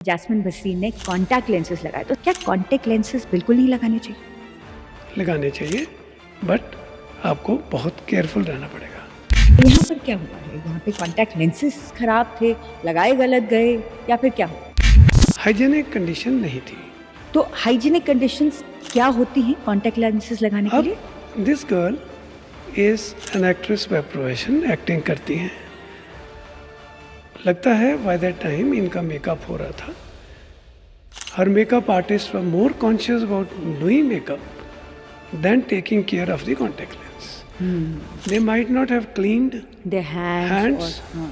Jasmine Bhasin ने contact lenses लगाए, तो क्या कॉन्टैक्ट लेंसेज बिल्कुल नहीं लगाने चाहिए? लगाने चाहिए, बट आपको बहुत केयरफुल रहना पड़ेगा। यहाँ पर क्या हुआ है? यहाँ पे कॉन्टैक्ट लेंसेज खराब थे, लगाए गलत गए, या फिर क्या हुआ? हाइजीनिक कंडीशन नहीं थी। तो हाइजीनिक कंडीशंस क्या होती हैं कॉन्टैक्ट लेंसेज लगाने के लिए? अब this girl is an actress by profession, acting करती हैं। लगता है बाय दैट टाइम इनका मेकअप हो रहा था। Her makeup artist were more conscious about doing makeup than taking care of the contact lens. They might not have cleaned Their hands or,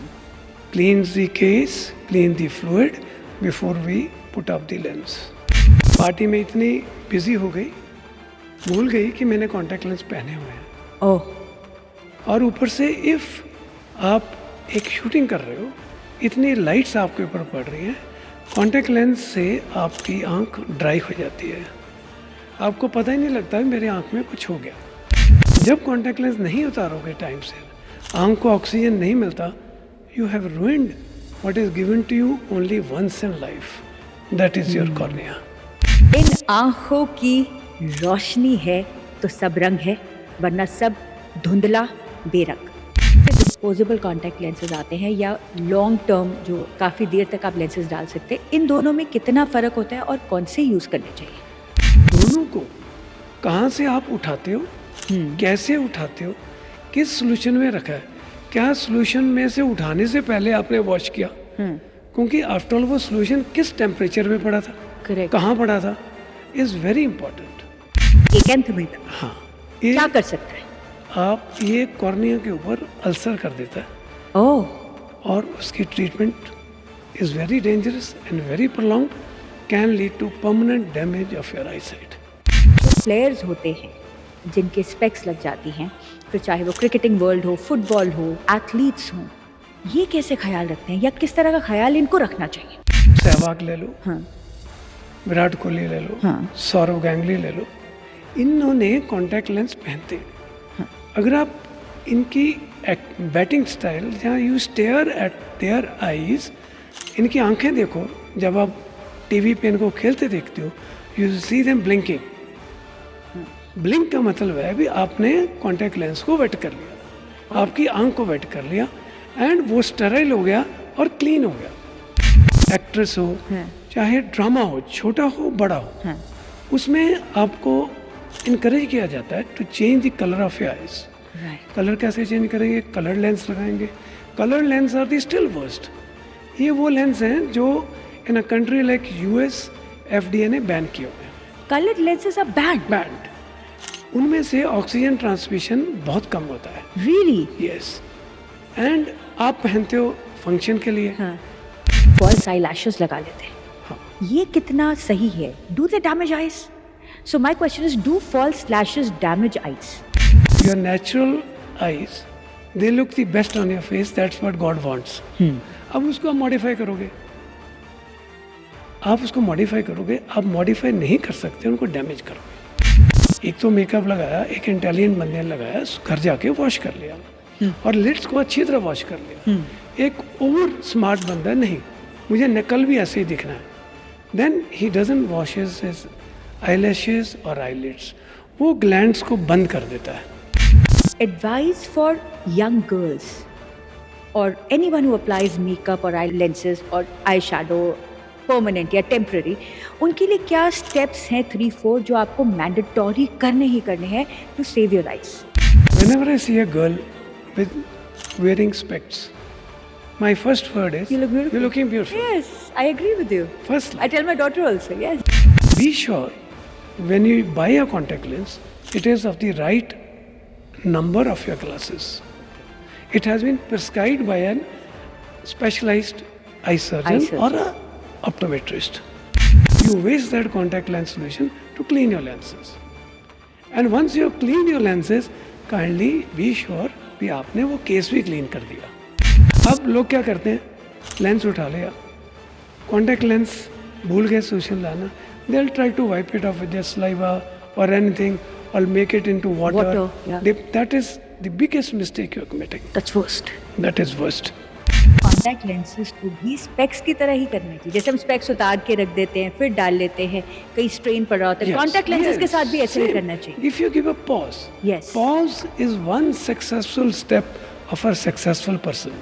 cleans the case, clean the fluid before we put up the lens. Party में इतनी busy हो गई, भूल गई कि मैंने contact lens पहने हुए हैं। ओह, और ऊपर से इफ़ आप एक शूटिंग कर रहे हो, इतनी लाइट्स आपके ऊपर पड़ रही हैं, कॉन्टैक्ट लेंस से आपकी आंख ड्राई हो जाती है। आपको पता ही नहीं लगता कि मेरी आंख में कुछ हो गया। जब कॉन्टैक्ट लेंस नहीं उतारोगे टाइम से, आंख को ऑक्सीजन नहीं मिलता, you have ruined what is given to you only once in life, that is your cornea. इन आँखों की रोशनी है तो सब रंग है, वरना सब धुंधला बेरंग। डिस्पोजेबल कॉन्टैक्ट लेंसेज आते हैं या लॉन्ग टर्म जो काफ़ी देर तक आप लेंसेज डाल सकते हैं, इन दोनों में कितना फ़र्क होता है और कौन से यूज़ करने चाहिए? दोनों को कहाँ से आप उठाते हो, कैसे उठाते हो, किस सोल्यूशन में रखा है, क्या सोल्यूशन में से उठाने से पहले आपने वॉश किया, क्योंकि आफ्टर ऑल वो सोल्यूशन किस टेम्परेचर में पड़ा था, करेक्ट, कहाँ पड़ा था, इज़ वेरी इंपॉर्टेंट। एक एंथ में हाँ, क्या कर सकता है? आप ये कॉर्निया के ऊपर अल्सर कर देता है ओह, और उसकी treatment is very dangerous and very prolong, can lead to permanent damage of your eye sight. जो प्लेयर्स होते हैं जिनके स्पेक्स लग जाती हैं, फिर चाहे वो क्रिकेटिंग वर्ल्ड हो, फुटबॉल हो, एथलीट्स हों, ये कैसे ख्याल रखते हैं या किस तरह का ख्याल इनको रखना चाहिए? सहवाग ले लो, हाँ, विराट कोहली ले लो, हाँ, सौरव गांगुली ले लो, इन्होंने कॉन्टैक्ट लेंस पहनते हैं। अगर आप इनकी बैटिंग स्टाइल, जहाँ you stare at their eyes, इनकी आंखें देखो, जब आप टीवी पे इनको खेलते देखते हो, you see them blinking. Blink का मतलब है भी आपने कॉन्टैक्ट लेंस को वेट कर लिया, आपकी आंख को वेट कर लिया, एंड वो स्टेराइल हो गया और क्लीन हो गया। एक्ट्रेस हो, चाहे ड्रामा हो, छोटा हो बड़ा हो, उसमें आपको इनकरेज किया जाता है to change the colour of your eyes. Colour कैसे चेंज करेंगे? कलर लेंस लगाएंगे। Colour lens are the still worst. ये वो लेंस हैं जो in a country like US FDA ने बैन किए हुए हैं। Coloured lenses are banned. उनमें से ऑक्सीजन ट्रांसमिशन बहुत कम होता है। रियली? यस, एंड आप पहनते हो फंक्शन के लिए। फॉल्स आई लैशेस लगा लेते हैं, हाँ, ये कितना सही है? Do they damage eyes? So my question is, do false lashes damage eyes? Your natural eyes, they look the best on your face, that's what God wants. अब उसको आप मॉडिफाई करोगे, आप मॉडिफाई नहीं कर सकते, उनको डैमेज करोगे। एक तो मेकअप लगाया, एक इंटेलिजेंट बंदे ने लगाया, घर जाके वॉश कर लिया और लिड्स को अच्छी तरह वॉश कर लिया। एक ओवर स्मार्ट बंदा, नहीं मुझे नकल भी ऐसे ही दिखना है, then he doesn't washes his eyelashes और आईलिड्स, वो ग्लैंड्स को बंद कर देता है। एडवाइस फॉर यंग गर्ल्स और एनीवन हु अप्लाइज मेकअप और आई लेंसेज और आई शैडो परमानेंट या टेम्पररी, उनके लिए क्या स्टेप्स हैं 3-4 जो आपको मैंडेटरी करने ही करने हैं to save your eyes? Whenever I see a girl with wearing specs, my first word is, You look beautiful. You're looking beautiful. Yes, I agree with you. First, I tell my daughter also, yes. be sure when you buy a contact lens, it is of the right number of your glasses. It has been prescribed by an specialized eye surgeon or a optometrist. You waste that contact lens solution to clean your lenses. And once you clean your lenses, kindly be sure कि आपने वो case भी clean कर दिया। अब लोग क्या करते हैं, लेंस उठा लिया, कॉन्टैक्ट लेंस भूल गए सोल्यूशन लाना, they will try to wipe it off with their saliva और एनीथिंग और make it into water. yeah. That is the biggest mistake you are committing. That's worst. That is worst. Contact lenses को भी specs की तरह ही करना चाहिए, जैसे हम स्पेक्स उतार के रख देते हैं फिर डाल लेते हैं, कहीं स्ट्रेन पड़ रहा होता है, कॉन्टैक्ट लेंसेज के साथ भी ऐसे ही करना चाहिए। If you give a pause, Yes. pause is one successful step of a successful person.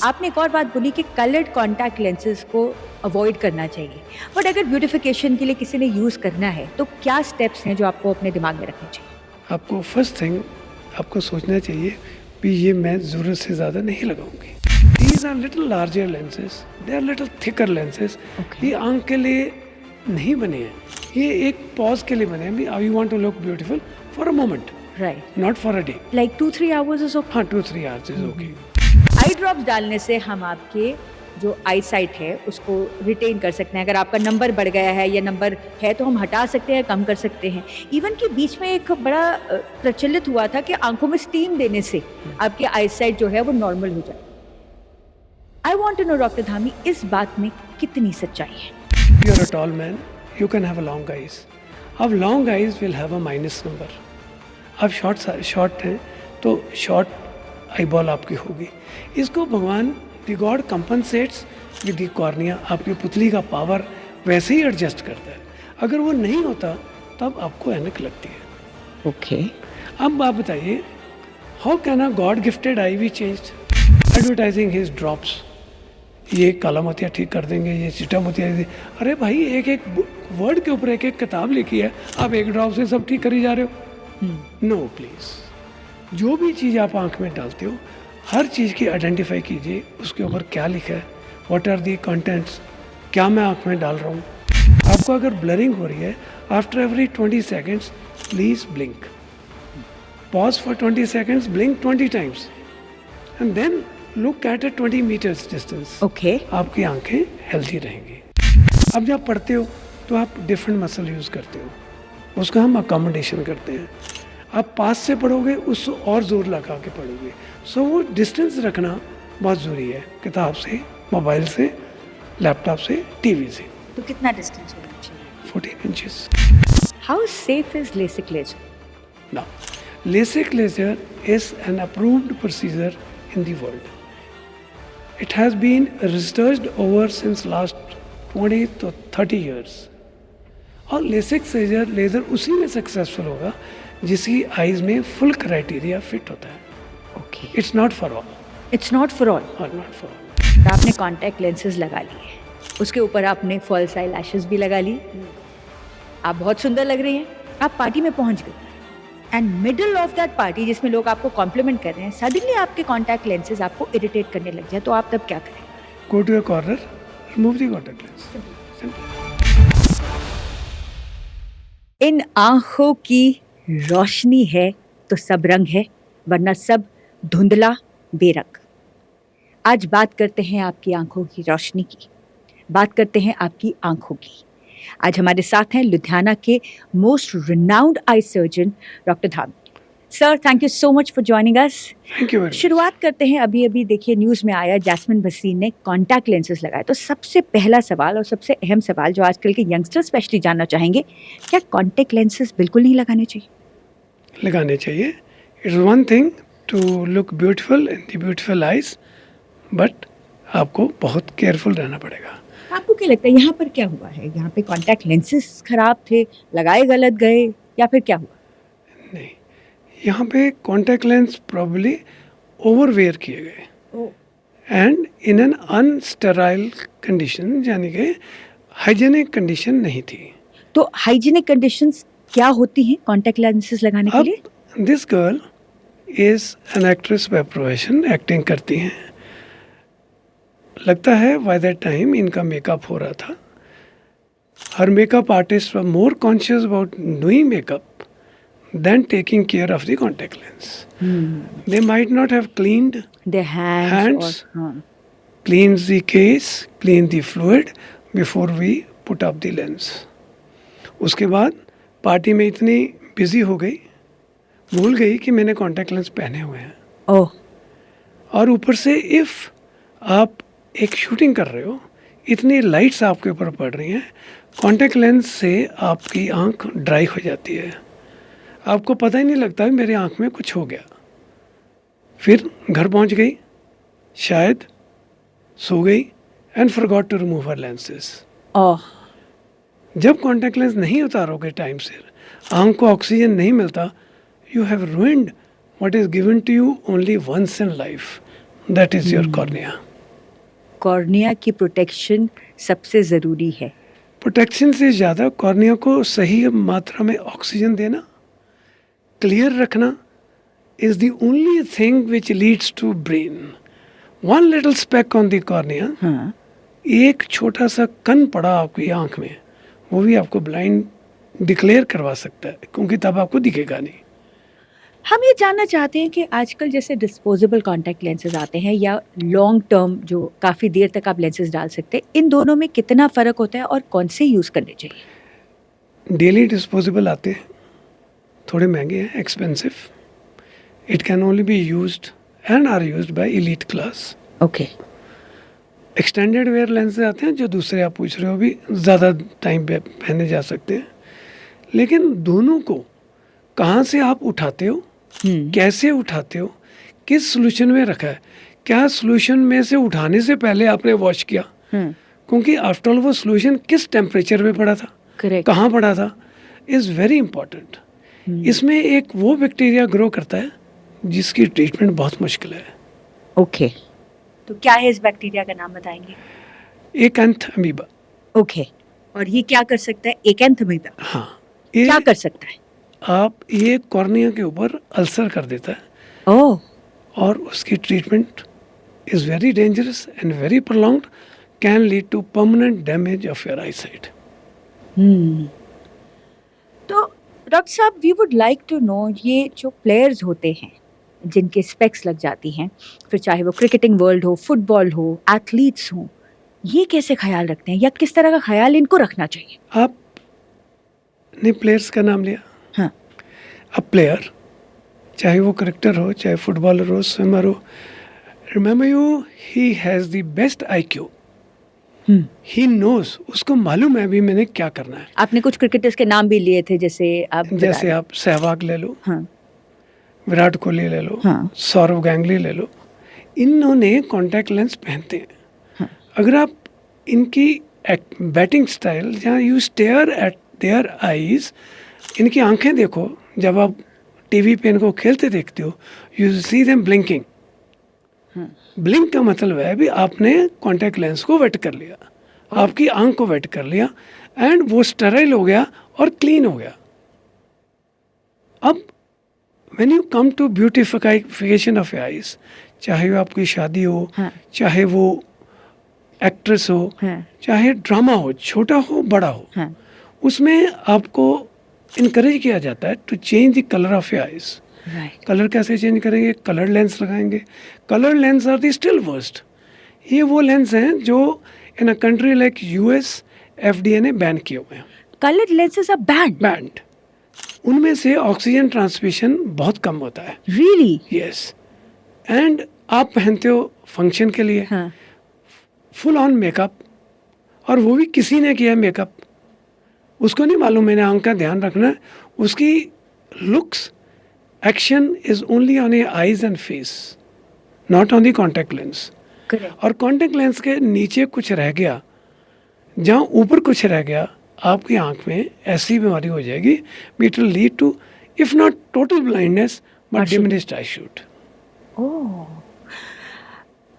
आपने एक और बात बोली कि कलर्ड कॉन्टैक्ट लेंसेज को अवॉइड करना चाहिए, बट अगर ब्यूटिफिकेशन के लिए किसी ने यूज़ करना है तो क्या स्टेप्स हैं जो आपको अपने दिमाग में रखने चाहिए? आपको फर्स्ट थिंग आपको सोचना चाहिए कि ये मैं ज़रूरत से ज़्यादा नहीं लगाऊंगी। These are little larger lenses, they are little thicker lenses. Okay. ये आंख के लिए नहीं बने हैं, ये एक पॉज के लिए बने हैं। You want to look beautiful for a moment, right, not for a day. Like 2-3 hours is okay. हाँ 2-3 hours is okay. Eye drops डालने से हम आपके जो आई साइट है उसको रिटेन कर सकते हैं। अगर आपका नंबर बढ़ गया है या नंबर है तो हम हटा सकते हैं, कम कर सकते हैं। इवन कि बीच में एक बड़ा प्रचलित हुआ था कि आंखों में स्टीम देने से आपकी आई साइट जो है वो नॉर्मल हो जाए। I want to know doctor Dhami, इस बात में कितनी सच्चाई है? You are a tall man, you can have a long eyes. अब long eyes will have a minus number. अब शॉर्ट हैं तो शॉर्ट आई बॉल आपकी होगी। इसको भगवान दी God compensates with the cornea, आपकी पुतली का पावर वैसे ही एडजस्ट करता है। अगर वो नहीं होता तब आपको ऐनक लगती है। ओके, अब आप बताइए, how can a God gifted I be changed? Advertising his drops, ये काला मोतिया ठीक कर देंगे, ये चिट्टा मोतिया। अरे भाई, एक एक वर्ड के ऊपर एक एक किताब लिखी है, आप एक ड्रॉप से सब ठीक करी जा रहे हो? No please. जो भी चीज़ आप आंख में डालते हो, हर चीज़ की आइडेंटिफाई कीजिए, उसके ऊपर क्या लिखा है, व्हाट आर दी कंटेंट्स, क्या मैं आंख में डाल रहा हूँ। आपको अगर ब्लरिंग हो रही है, after every 20 seconds please blink, pause for 20 seconds, blink 20 times and then look at a 20 meters distance. Okay, आपकी आंखें हेल्थी रहेंगी। अब जब पढ़ते हो तो आप डिफरेंट मसल यूज़ करते हो, उसका हम अकोमोडेशन करते हैं। आप पास से पढ़ोगे, उससे और ज़ोर लगा के पढ़ोगे। सो वो डिस्टेंस रखना बहुत ज़रूरी है, किताब से, मोबाइल से, लैपटॉप से, टीवी से। तो कितना डिस्टेंस होना चाहिए? 14 inches। How safe is LASIK laser? Now, LASIK laser is an approved procedure in the world. It has been researched over since last 20 to 30 years. और LASIK लेज़र उसी में सक्सेसफुल होगा जिसकी आइज में फुल क्राइटेरिया फिट होता है। Okay, it's not for all. It's not for all. और not for all. आपने कॉन्टैक्ट लेंसेज लगा लिए, उसके ऊपर आपने फॉल्स आई लैशेस भी लगा ली, आप बहुत सुंदर लग रही हैं, आप पार्टी में पहुंच गए and middle of that party जिसमें लोग आपको कॉम्प्लीमेंट कर रहे हैं, सडनली आपके कॉन्टैक्ट लेंसेज आपको इरिटेट करने लग जाए, तो आप तब क्या करें? Go to a corner, remove the contact lens. इन आंखों की रोशनी है तो सब रंग है, वरना सब धुंधला बेरंग। आज बात करते हैं आपकी आंखों की रोशनी की, बात करते हैं आपकी आंखों की। आज हमारे साथ हैं लुधियाना के most renowned eye surgeon doctor Dhami. Sir, thank you so much for joining us. Thank you very much. शुरुआत करते हैं, अभी अभी देखिए न्यूज़ में आया जैस्मिन भसीन ने कॉन्टैक्ट लेंसेज लगाए, तो सबसे पहला सवाल और सबसे अहम सवाल जो आजकल के यंगस्टर स्पेशली जानना चाहेंगे, क्या कॉन्टैक्ट लेंसेज बिल्कुल नहीं लगाने चाहिए? लगाने चाहिए। It's one thing to look beautiful in the beautiful eyes, but आपको बहुत केयरफुल रहना पड़ेगा। आपको क्या लगता है यहाँ पर क्या हुआ है? यहाँ पे कॉन्टैक्ट लेंसेज खराब थे, लगाए गलत गए, या फिर क्या हुआ? नहीं, यहाँ पे कॉन्टैक्ट लेंस प्रॉब्ली ओवरवेयर किए गए एंड इन एन अनस्टेराइल कंडीशन, यानी कि हाइजीनिक कंडीशन नहीं थी। तो हाइजीनिक कंडीशंस क्या होती हैं कॉन्टैक्ट लेंसेज लगाने के लिए? अब this girl is an actress by profession, acting करती हैं। लगता है बाय दैट टाइम इनका मेकअप हो रहा था। Her makeup artist were more conscious about doing makeup than taking care of the contact lens. They might not have cleaned their hands or, cleaned the case, cleaned the fluid before we put up the lens. उसके बाद party में इतनी busy हो गई, भूल गई कि मैंने कॉन्टैक्ट लेंस पहने हुए हैं। ओह, और ऊपर से इफ़ आप एक शूटिंग कर रहे हो, इतनी लाइट्स आपके ऊपर पड़ रही हैं, कॉन्टैक्ट लेंस से आपकी आंख ड्राई हो जाती है, आपको पता ही नहीं लगता मेरे आंख में कुछ हो गया। फिर घर पहुंच गई, शायद सो गई and forgot to remove her lenses. ओह, जब कॉन्टैक्ट लेंस नहीं उतारोगे टाइम से, आंख को ऑक्सीजन नहीं मिलता, you have ruined what is given to you only once in life, that is your cornea. Cornea की प्रोटेक्शन सबसे ज़रूरी है। प्रोटेक्शन से ज़्यादा कॉर्निया को सही मात्रा में ऑक्सीजन देना, क्लियर रखना is the only thing which leads to brain. One little speck on the cornea, हाँ, एक छोटा सा कण पड़ा आपकी आंख में, वो भी आपको ब्लाइंड डिक्लेयर करवा सकता है, क्योंकि तब आपको दिखेगा नहीं। हम ये जानना चाहते हैं कि आजकल जैसे डिस्पोजेबल कॉन्टैक्ट लेंसेज आते हैं या लॉन्ग टर्म जो काफ़ी देर तक आप लेंसेज डाल सकते हैं, इन दोनों में कितना फ़र्क होता है और कौन से यूज़ करने चाहिए? डेली डिस्पोजेबल आते हैं, थोड़े महंगे हैं, expensive. It can only be used and are used by elite class. Okay, extended wear lenses आते हैं जो दूसरे आप पूछ रहे हो, भी ज़्यादा टाइम पे पहने जा सकते हैं। लेकिन दोनों को कहाँ से आप उठाते हो, कैसे उठाते हो, किस सोल्यूशन में रखा है, क्या सोल्यूशन में से उठाने से पहले आपने वॉश किया, क्योंकि आफ्टर ऑल वो सोल्यूशन किस टेम्परेचर में पड़ा था, करेक्ट, कहाँ पड़ा था, इज़ वेरी इंपॉर्टेंट। इसमें एक वो बैक्टीरिया ग्रो करता है जिसकी ट्रीटमेंट बहुत मुश्किल है। ओके, तो क्या है इस बैक्टीरिया का नाम बताएंगे? एकांथ अमीबा। ओके, और ये क्या कर सकता है एकांथ अमीबा? हाँ, ये क्या कर सकता है? ये कॉर्निया के ऊपर अल्सर कर देता है ओह, और उसकी treatment is very dangerous and very prolonged, can lead to permanent damage of your eye sight. तो डॉक्टर साहब, we would like to know, ये जो प्लेयर्स होते हैं जिनके स्पेक्स लग जाती हैं, फिर चाहे वो क्रिकेटिंग वर्ल्ड हो, फुटबॉल हो, एथलीट्स हों, ये कैसे ख्याल रखते हैं या किस तरह का ख्याल इनको रखना चाहिए? आपने प्लेयर्स का नाम लिया। हाँ, अब प्लेयर, चाहे वो क्रिकेटर हो, चाहे फुटबॉलर हो, स्विमर हो, remember you, he has the best IQ। He knows, उसको मालूम है अभी मैंने क्या करना है। आपने कुछ क्रिकेटर्स के नाम भी लिए थे, जैसे जैसे आप सहवाग ले लो, हाँ, विराट कोहली ले लो, हाँ, सौरव गांगुली ले लो, इन्होंने कॉन्टैक्ट लेंस पहनते हैं। हाँ, अगर आप इनकी बैटिंग स्टाइल, जहाँ you stare at their eyes, इनकी आंखें देखो, जब आप टीवी पे इनको खेलते देखते हो, you see them blinking. Blink का मतलब है भी आपने कॉन्टैक्ट लेंस को वेट कर लिया, आपकी आंख को वेट कर लिया, एंड वो स्टेराइल हो गया और क्लीन हो गया। अब when you come to beautification of eyes, चाहे वो आपकी शादी हो, हाँ, चाहे वो एक्ट्रेस हो, हाँ, चाहे ड्रामा हो, छोटा हो बड़ा हो, हाँ, उसमें आपको इनकरेज किया जाता है to change the colour of your eyes. Right, colour कैसे चेंज करेंगे? कलर लेंस लगाएंगे। Colour lens are the still worst. ये वो लेंस हैं जो in a country like US FDA ने बैन किए हुए हैं। Coloured lenses are banned. उनमें से ऑक्सीजन ट्रांसमिशन बहुत कम होता है। रियली? यस। एंड आप पहनते हो फंक्शन के लिए, हाँ, फुल ऑन मेकअप, और वो भी किसी ने किया मेकअप, उसको नहीं मालूम मैंने आंख का ध्यान रखना है। उसकी looks, action is only on A eyes and face, not on the contact lens. Correct, और कॉन्टैक्ट लेंस के नीचे कुछ रह गया, जहाँ ऊपर कुछ रह गया, आपकी आंख में ऐसी बीमारी हो जाएगी, it will lead to, if not total blindness, but diminished eyesight. Oh,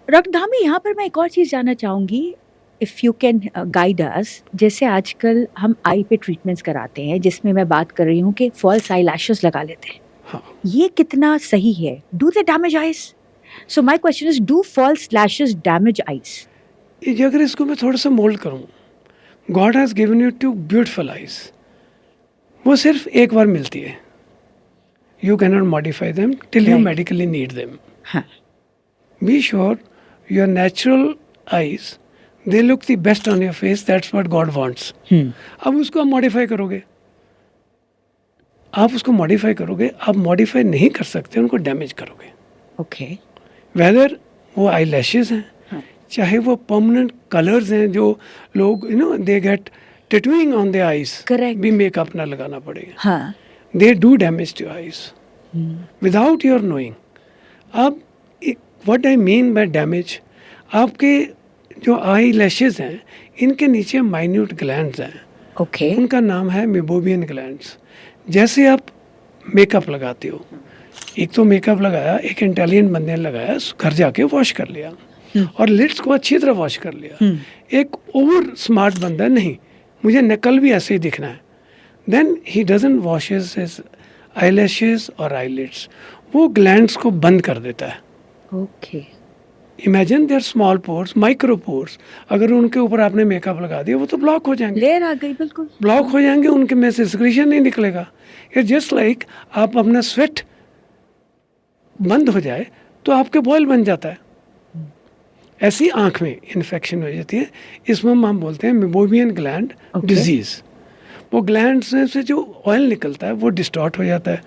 doctor Dhami, यहाँ पर मैं एक और चीज़ जानना चाहूँगी, if you can guide us. जैसे आजकल हम आई पे ट्रीटमेंट्स कराते हैं, जिसमें मैं बात कर रही हूँ कि फॉल्स आई लैशेस लगा लेते हैं, हाँ, ये कितना सही है? Do they damage eyes? So my question is, do false lashes damage eyes? अगर इसको मैं थोड़ा सा मोल्ड करूँ, God has given you two beautiful eyes, वो सिर्फ एक बार मिलती है। You can not modify them till you Right. Medically need them. हाँ, be sure your natural eyes, they look the best on your face, that's what God wants. अब उसको आप मॉडिफाई करोगे, आप उसको मॉडिफाई करोगे, आप मॉडिफाई नहीं कर सकते, उनको डैमेज करोगे। ओके, वेदर वो आई लैशेज हैं, हाँ, चाहे वो परमानेंट कलर्स हैं जो लोग they get tattooing on the eyes, Correct. भी मेकअप ना लगाना पड़ेगा, हाँ, they do damage to eyes without your knowing. अब what I mean by damage, आपके जो आई लैशेज हैं इनके नीचे माइन्यूट ग्लैंड्स हैं, ओके उनका नाम है मेबोबियन ग्लैंड्स। जैसे आप मेकअप लगाते हो, एक तो मेकअप लगाया, एक इंटेलिजेंट बंदे ने लगाया, घर जाके वॉश कर लिया और लिड्स को अच्छी तरह वॉश कर लिया। एक ओवर स्मार्ट बंदा नहीं, मुझे नकल भी ऐसे ही दिखना है, then he doesn't washes his eyelashes और आईलिड्स, वो ग्लैंड्स को बंद कर देता है। Okay imagine their small pores, micro pores, अगर उनके ऊपर आपने मेकअप लगा दिया वो तो ब्लॉक हो जाएंगे, लेयर आ गई, बिल्कुल ब्लॉक हो जाएंगे, उनके में से सिक्रीशन नहीं निकलेगा। ये जस्ट लाइक आप अपना स्वेट बंद हो जाए तो आपके बॉयल बन जाता है, ऐसी आंख में इन्फेक्शन हो जाती है। इसमें हम बोलते हैं मेबोबियन ग्लैंड डिजीज। वो ग्लैंड से जो ऑयल निकलता है वो डिस्टॉर्ट हो जाता है,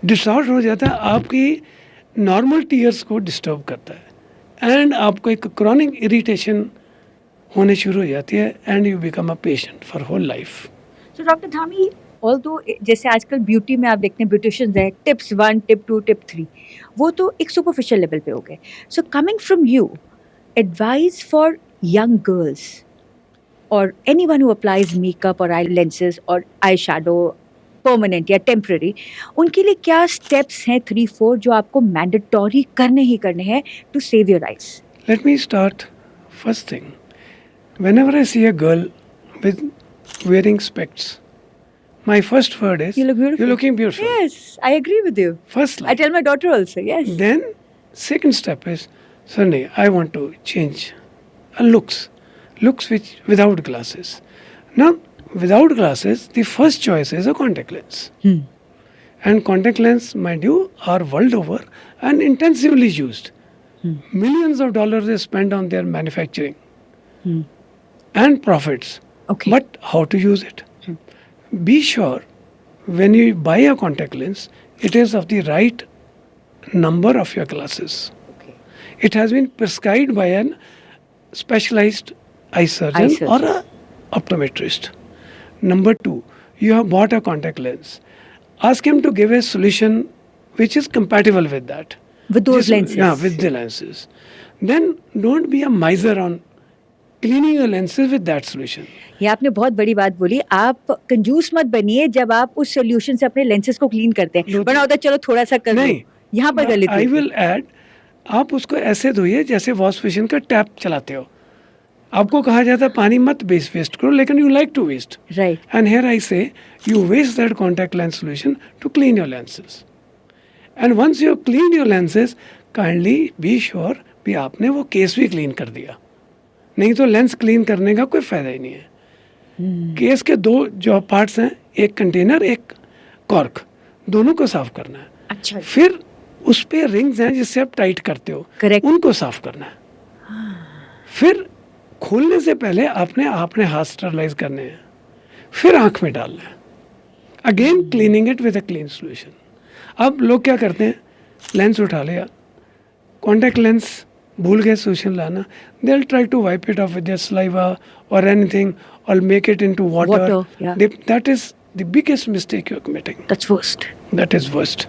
डिस्टॉर्ट हो जाता है, आपकी नॉर्मल टीयर्स को डिस्टर्ब करता है एंड आपको एक क्रॉनिक इरिटेशन होने शुरू हो जाती है and you become a patient for whole life. So doctor Dhami, although जैसे आजकल ब्यूटी में आप देखते हैं ब्यूटिशियंस है, टिप्स 1, टिप 2, टिप 3, वो तो एक सुपरफिशियल लेवल पे हो गए। So coming from you, advice for young girls और एनीवन हु अप्लाइज मेकअप और आई लेंसेज और आई शैडो परमानेंट या टेम्पररी, उनके लिए क्या स्टेप्स हैं 3-4 जो आपको मैंडेटरी करने ही करने हैं to save your eyes? Let me start. First thing, whenever I see a girl with wearing specs, my first word is, You look beautiful. You're looking beautiful. Yes, I agree with you. First I line. tell my daughter also, yes. Then, second step is, Sunny, I want to change looks which without glasses. Now, without glasses, the first choice is a contact lens. And contact lens, mind you, are world over and intensively used. Millions of dollars is spent on their manufacturing and profits. Okay. But how to use it? Be sure when you buy a contact lens, it is of the right number of your glasses. Okay. It has been prescribed by an specialized eye surgeon, Eye surgeon. or a optometrist. Number 2, you have bought a contact lens. Ask him to give a solution which is compatible with that. With those lenses. Yeah, with the lenses. Then don't be a miser on cleaning your lenses with that solution. ये आपने बहुत बड़ी बात बोली, आप कंजूस मत बनिए जब आप उस सोल्यूशन से अपने लेंसेज को क्लीन करते हैं, दो- बना होता है चलो थोड़ा सा कर नहीं, दो, यहाँ पर गलती आई होती है। विल ऐड, आप उसको ऐसे धोइए जैसे वॉश बेसिन का टैप चलाते हो। आपको कहा जाता है पानी मत वेस्ट करो, लेकिन you like to waste. Right, And here I say, you waste that contact lens solution to clean your lenses. And once you clean your lenses, kindly be sure भी आपने वो केस भी क्लीन कर दिया, नहीं तो लेंस क्लीन करने का कोई फायदा ही नहीं है। केस के 2 जो पार्ट्स हैं, एक कंटेनर, एक कॉर्क, दोनों को साफ करना है। अच्छा, फिर उस पे रिंग्स हैं जिससे आप टाइट करते हो, Correct. उनको साफ करना है। फिर खोलने से पहले आपने हाथ स्टरलाइज करने हैं, फिर आंख में डालना है। Again cleaning it with a clean solution. अब लोग क्या करते हैं, लेंस उठा लिया, कॉन्टैक्ट लेंस भूल गए सोल्यूशन लाना, they will try to wipe it off with their saliva और एनीथिंग और make it into water. Water, yeah. That is the biggest mistake you are committing. That's worst. That is worst.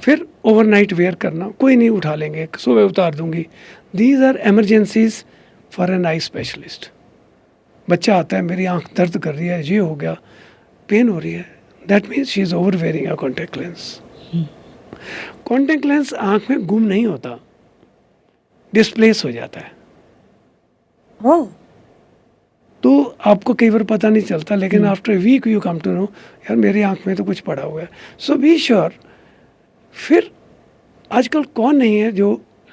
फिर overnight wear करना, कोई नहीं उठा लेंगे, सुबह उतार दूंगी। These are emergencies for an eye specialist. बच्चा आता है, मेरी आंख दर्द कर रही है, ये हो गया, पेन हो रही है, that means she is over wearing a contact lens. Contact lens आंख में गुम नहीं होता, डिस्प्लेस हो जाता है। ओह, तो आपको कई बार पता नहीं चलता, लेकिन after week you come to know, यार मेरी आंख में तो कुछ पड़ा हुआ है। So be sure. फिर आजकल कौन नहीं है जो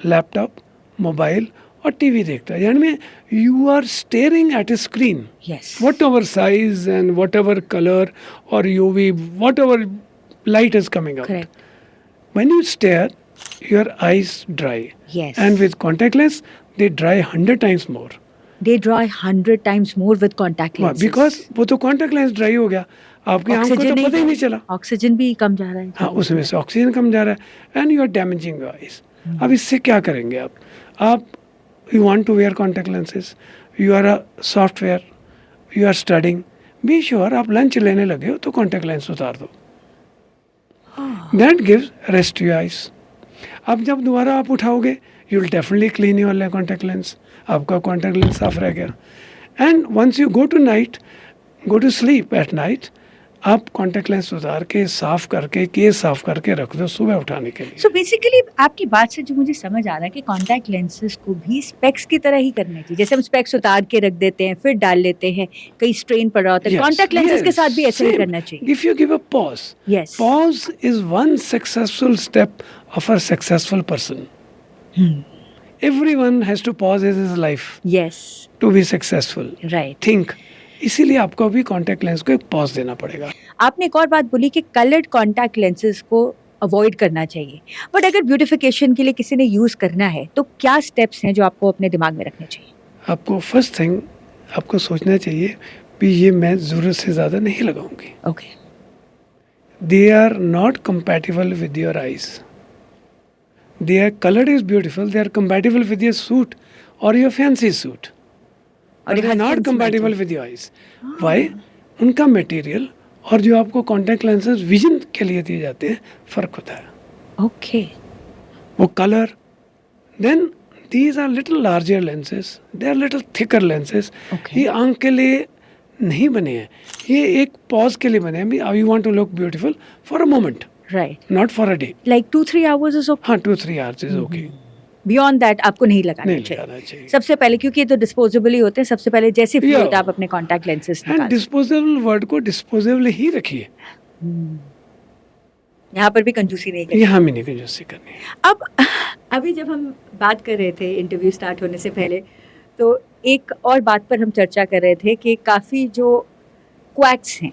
लैपटॉप, मोबाइल और टीवी देखता है, यानी you are staring at a screen, yes, whatever size and whatever color or UV, whatever light is coming out. Correct, When you stare, your eyes dry. Yes, And with contact lens, they dry 100 times more. They dry 100 times more with contact lenses. Because वो तो contact lens dry हो गया, आपकी आंख को तो पता ही नहीं चला। ऑक्सीजन भी कम जा रहा है। हाँ, उसमें से ऑक्सीजन कम जा रहा है and you are damaging your eyes. अब इससे क्या करेंगे आप you want to wear contact lenses, you are a software, you are studying, be sure आप लंच लेने लगे हो तो कॉन्टैक्ट लेंस उतार दो, that gives rest to your eyes. अब जब दोबारा आप उठाओगे, you will definitely clean your contact lens. आपका कॉन्टैक्ट लेंस साफ रह गया. And once you go to sleep at night, आप कॉन्टैक्ट लेंस उतार के साफ करके केस साफ करके रख दो सुबह उठाने के लिए. सो बेसिकली आपकी बात से जो मुझे समझ आ रहा है कि कॉन्टैक्ट लेंसेज को भी स्पेक्स की तरह ही करना चाहिए. जैसे हम स्पेक्स उतार के रख देते हैं, फिर डाल लेते हैं, कहीं स्ट्रेन पड़ रहा होता है, Yes, कॉन्टैक्ट लेंसेज के yes, साथ भी ऐसे ही same. करना चाहिए. If you give a pause, Yes. pause is one successful step of a successful person. Everyone has to pause in his life Yes. to be successful. Right. Think. इसीलिए आपको भी contact lens को एक pause देना पड़ेगा. आपने एक और बात बोली कि कलर्ड कॉन्टैक्ट लेंसेज को अवॉइड करना चाहिए, बट अगर ब्यूटिफिकेशन के लिए किसी ने यूज करना है तो क्या स्टेप्स हैं जो आपको अपने दिमाग में रखने चाहिए? आपको फर्स्ट थिंग आपको सोचना चाहिए कि ये मैं ज़रूरत से ज़्यादा नहीं लगाऊंगी. Okay. They are not compatible with your eyes. Their colour is beautiful, they are compatible with your suit और योर फैंसी सूट, और और they are not husband's compatible matching. With your eyes. Why? उनका material और जो आपको contact lenses vision के लिए दिए जाते हैं फ़र्क होता है. ओके. वो colour, then these are little larger lenses, they are little thicker lenses. Okay. ये आंख के लिए नहीं बने हैं, ये एक पॉज के लिए बने हैं. You want to look beautiful for a moment, right. Not for a day. Like 2-3 hours is okay. हाँ, 2-3 hours is okay. Beyond that आपको नहीं लगाना नहीं चाहिए. लगाना चाहिए. सबसे पहले, क्योंकि ये तो डिस्पोजेबल ही होते हैं, सबसे पहले जैसे फ्री Yeah. होता है आप अपने कॉन्टैक्ट लेंसेज एंड निकाल. डिस्पोजेबल वर्ड को डिस्पोजेबल ही रखिए. यहाँ पर भी कंजूसी नहीं करनी. यहाँ भी नहीं कंजूसी करनी है. अब अभी जब हम बात कर रहे थे इंटरव्यू स्टार्ट होने से पहले, तो एक और बात पर हम चर्चा कर रहे थे कि काफ़ी जो क्वैक्स हैं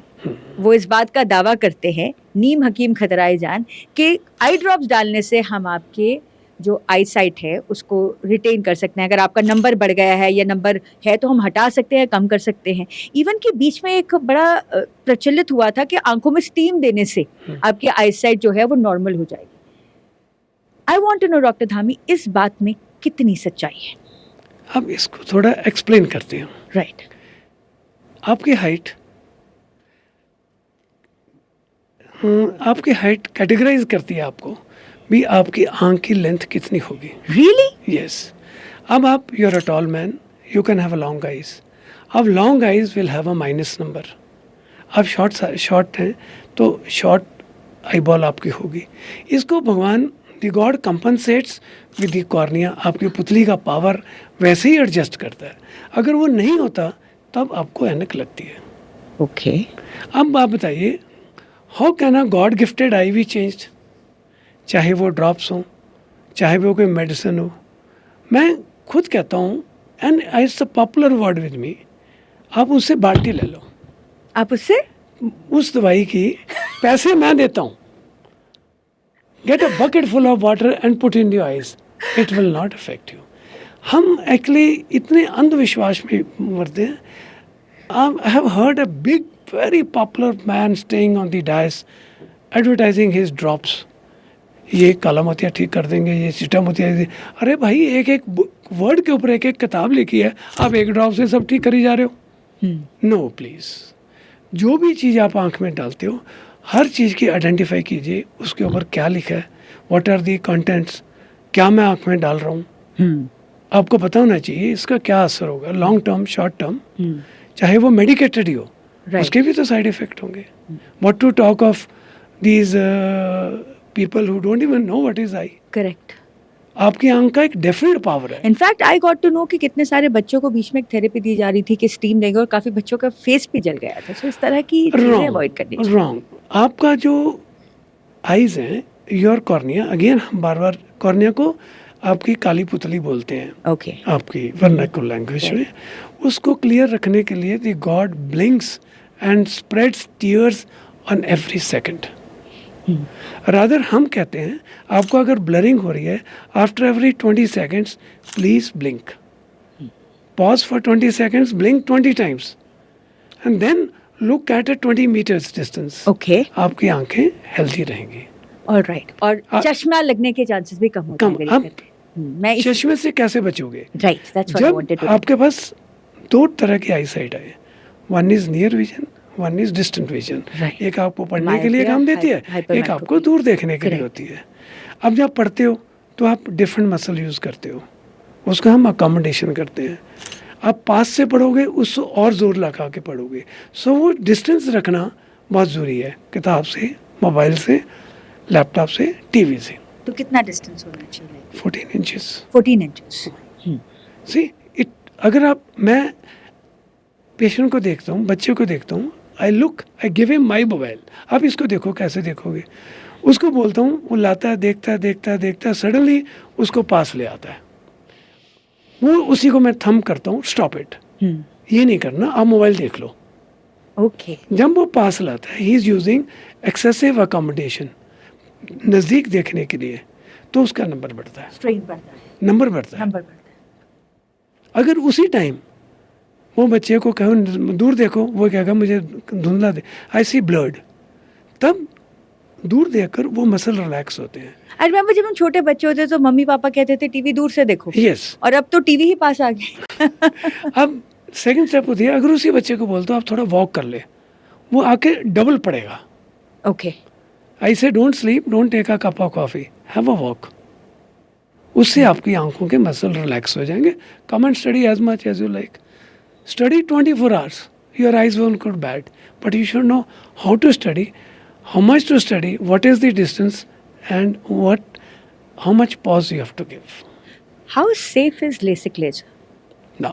वो इस बात का दावा करते हैं, नीम हकीम खतराए जान, कि आई ड्रॉप्स डालने से हम आपके जो आई साइट है उसको रिटेन कर सकते हैं. अगर आपका नंबर बढ़ गया है या नंबर है तो हम हटा सकते हैं, कम कर सकते हैं. इवन कि बीच में एक बड़ा प्रचलित हुआ था कि आंखों में स्टीम देने से आपकी आई साइट जो है वो नॉर्मल हो जाएगी. I want to know doctor Dhami, इस बात में कितनी सच्चाई है? अब इसको थोड़ा एक्सप्लेन करते हैं. राइट. आपकी हाइट कैटेगराइज करती है आपको भी आपकी आंख की लेंथ कितनी होगी. रियली? यस. अब आप you are a tall man, you can have a long eyes. अब long eyes will have a minus number. आप शॉर्ट हैं तो शॉर्ट आई बॉल आपकी होगी. इसको भगवान the God compensates with the cornea. आपकी पुतली का पावर वैसे ही एडजस्ट करता है. अगर वो नहीं होता तब आपको ऐनक लगती है. ओके. अब आप बताइए, how can a God gifted I be changed? चाहे वो ड्रॉप्स हो, चाहे वो कोई मेडिसिन हो. मैं खुद कहता हूँ, and it's a popular word with me, आप उससे बाल्टी ले लो. आप उससे उस दवाई की पैसे मैं देता हूँ. Get a bucket full of water and put in your eyes, it will not affect you. हम एक्चुअली इतने अंधविश्वास में मरते हैं. I have heard a big very popular man staying on the dice advertising his drops. ये काला मोतिया ठीक कर देंगे, ये चिट्टा मोतिया. अरे भाई, एक एक वर्ड के ऊपर एक एक किताब लिखी है, आप एक ड्रॉप से सब ठीक करी जा रहे हो. No please. जो भी चीज़ आप आंख में डालते हो, हर चीज़ की आइडेंटिफाई कीजिए, उसके ऊपर क्या लिखा है, व्हाट आर दी कंटेंट्स, क्या मैं आंख में डाल रहा हूँ. आपको पता होना चाहिए इसका क्या असर होगा, लॉन्ग टर्म, शॉर्ट टर्म. चाहे वो मेडिकेटेड ही हो, उसके भी तो साइड इफेक्ट होंगे. What to talk of these people who don't even know what is eye. Correct. आपकी आंख का एक डेफिनेट पावर है. In fact I got to know कि कितने सारे बच्चों को बीच में एक थेरेपी दी जा रही थी कि स्टीम देंगे, और काफी बच्चों का फेस भी जल गया था. सो इस तरह की चीजें अवॉइड करनी चाहिए. रॉन्ग. आपका जो आईज हैं, योर कॉर्निया, अगेन हम बार बार कॉर्निया को आपकी काली पुतली बोलते हैं. ओके. आपकी वर्नाकुलर लैंग्वेज में. उसको क्लियर रखने के लिए the God blinks and spreads tears on every second. Rather हम कहते हैं आपको अगर ब्लरिंग हो रही है, after every 20 seconds please blink. Pause for 20 seconds, blink 20 times and then look at a 20 meters distance. Okay. आपकी आंखें हेल्थी रहेंगी. ऑलराइट. और चश्मा लगने के चांसेस भी कम होते हैं. अब मैं चश्मे से कैसे बचोगे? Right, that's what I wanted जब टू. आपके पास दो तरह की आई साइट है, one is near vision, one is distant vision. Right. एक आपको पढ़ने के लिए Myopia, काम देती है, hyper एक आपको दूर देखने के लिए Correct. होती है. अब जब पढ़ते हो तो आप डिफरेंट मसल यूज़ करते हो. उसका हम अकोमोडेशन करते हैं। आप पास से पढ़ोगे उससे और ज़ोर लगा के पढ़ोगे। सो वो डिस्टेंस रखना बहुत ज़रूरी है, किताब से, मोबाइल से, लैपटॉप से, टीवी से। तो कितना डिस्टेंस होना चाहिए? 14 इंचेस। 14 इंचेस। सी इट, अगर आप, मैं पेशेंट को देखता हूँ, बच्चे को देखता हूँ, I give him my mobile, आप इसको देखो, कैसे देखोगे? उसको बोलता हूँ, वो लाता है, देखता है, सडनली उसको पास ले आता है। वो उसी को मैं थंब करता हूँ, स्टॉप इट, ये नहीं करना, आप मोबाइल देख लो। ओके। जब वो पास लाता है, he is using excessive accommodation, नज़दीक देखने के लिए, तो उसका नंबर बढ़ता है, स्ट्रेन बढ़ता है, नंबर बढ़ता है। नंबर बढ़ता है। अगर उसी टाइम वो बच्चे को कहो दूर देखो, वो कहेगा मुझे धुंधला दे, आई सी ब्लड, तब दूर देखकर वो मसल रिलैक्स होते हैं। आई रिमेम्बर जब हम छोटे बच्चे होते तो मम्मी पापा कहते थे टीवी दूर से देखो। यस। और अब तो टीवी ही पास आ गई। अब सेकंड स्टेप होती है, अगर उसी बच्चे को बोलते हो आप थोड़ा वॉक कर ले, वो आके डबल पड़ेगा। Okay. I say don't sleep, don't take a cup of coffee, have a walk. उससे आपकी आंखों के मसल रिलैक्स हो जाएंगे। Come and study as much as you like, study 24 hours, your eyes won't go bad, but you should know how to study, how much to study, what is the distance, and how much pause you have to give. How safe is LASIK laser? Now,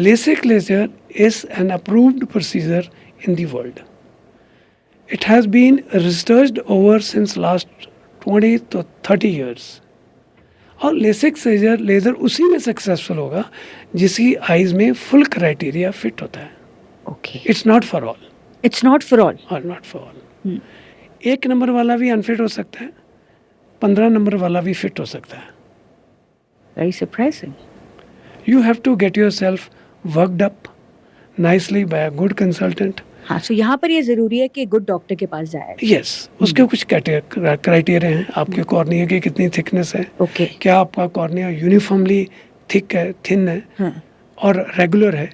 LASIK laser is an approved procedure in the world. It has been researched over since last 20 to 30 years. और LASIK laser उसी में successful होगा जिसकी eyes में full criteria fit होता है। Okay. It's not for all. It's not for all. और not for all. 1 number वाला भी अनफिट हो सकता है, 15 नंबर वाला भी फिट हो सकता है। Very surprising. You have to get your self worked up nicely by a good consultant. हाँ, सो यहाँ पर ये जरूरी है कि गुड डॉक्टर के पास जाए। यस, उसके कुछ क्राइटेरिया हैं। आपके कॉर्निया की कितनी थिकनेस है, ओके। क्या आपका कॉर्निया यूनिफॉर्मली थिक है, थिन है, हाँ। और रेगुलर है,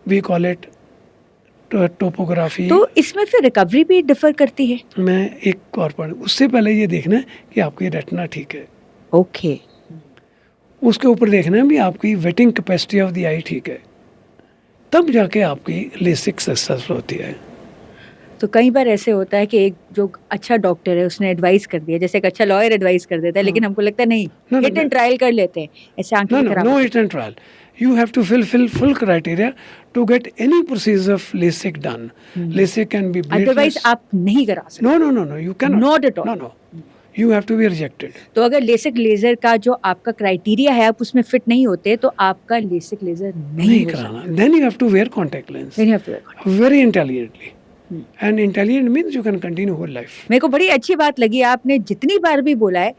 वी कॉल इट टोपोग्राफी। तो इसमें फिर रिकवरी भी डिफर करती है? मैं एक और पढ़, उससे पहले ये देखना है कि आपकी रेटिना ठीक है। ओके। उसके ऊपर देखना है भी आपकी वेटिंग कैपेसिटी ऑफ द आई ठीक है, तब जाके आपकी लेसिक सक्सेसफुल होती है। तो कई बार ऐसे होता है कि एक जो अच्छा डॉक्टर है उसने एडवाइस कर दिया, जैसे एक अच्छा लॉयर एडवाइस कर देता है, लेकिन हमको लगता है नहीं, हिट एंड ट्रायल कर लेते हैं, ऐसे आंखें खराब। No hit and trial. You have to fulfill full criteria to get any procedure of LASIK done. LASIK can be bleedless. Otherwise आप नहीं करा सकते। No. You cannot. Not at all. No. You have to be rejected. तो अगर LASIK laser का जो आपका criteria है आप उसमें फिट नहीं होते तो आपका लेसिक लेजर नहीं कराना. Then you have to wear contact lens. Then you have to wear contact. Very intelligently. And intelligent means you can continue whole life. मेरे को बड़ी अच्छी बात लगी, आपने जितनी बार भी बोला है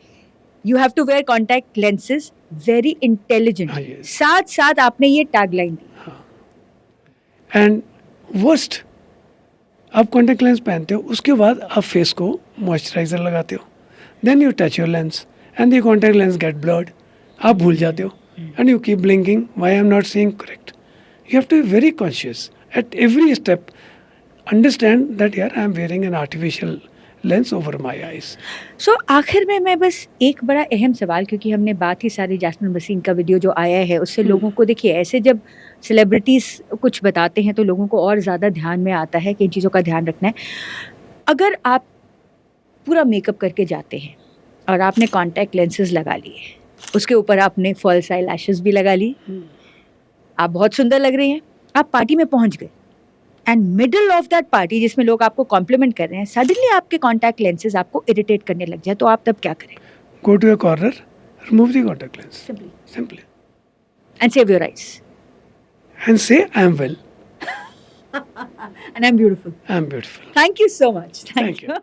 you have to wear contact lenses, very intelligent. हाँ, yes. साथ साथ आपने ये टैगलाइन दी। एंड वर्स्ट, आप कॉन्टैक्ट लेंस पहनते हो, उसके बाद आप फेस को मॉइस्चराइजर लगाते हो, then you touch your lens and the contact lens get blurred, आप भूल जाते हो, and you keep blinking, why I am not seeing correct. You have to be very conscious at every step, understand that यार I am wearing an artificial lens over my eyes. So आखिर में मैं बस एक बड़ा अहम सवाल, क्योंकि हमने बात ही सारी जैस्मिन वसीम का वीडियो जो आया है उससे लोगों को, देखिए ऐसे जब सेलिब्रिटीज़ कुछ बताते हैं तो लोगों को और ज़्यादा ध्यान में आता है कि इन चीज़ों का ध्यान रखना है। अगर आप पूरा मेकअप करके जाते हैं और आपने कॉन्टैक्ट लेंसेज लगा लिए, उसके ऊपर आपने फॉल्स आई लैशेस भी लगा ली, आप बहुत सुंदर लग रही हैं, आप पार्टी में पहुंच गए and middle of that party जिसमें लोग आपको कॉम्प्लीमेंट कर रहे हैं, सडनली आपके कॉन्टैक्ट लेंसेज आपको इरिटेट करने लग जाए, तो आप तब क्या करें? Go to a corner, remove the contact lens. Simply. And save your eyes. And say, I am well. And I'm beautiful. I am beautiful. Thank you so much. Thank Thank you. you.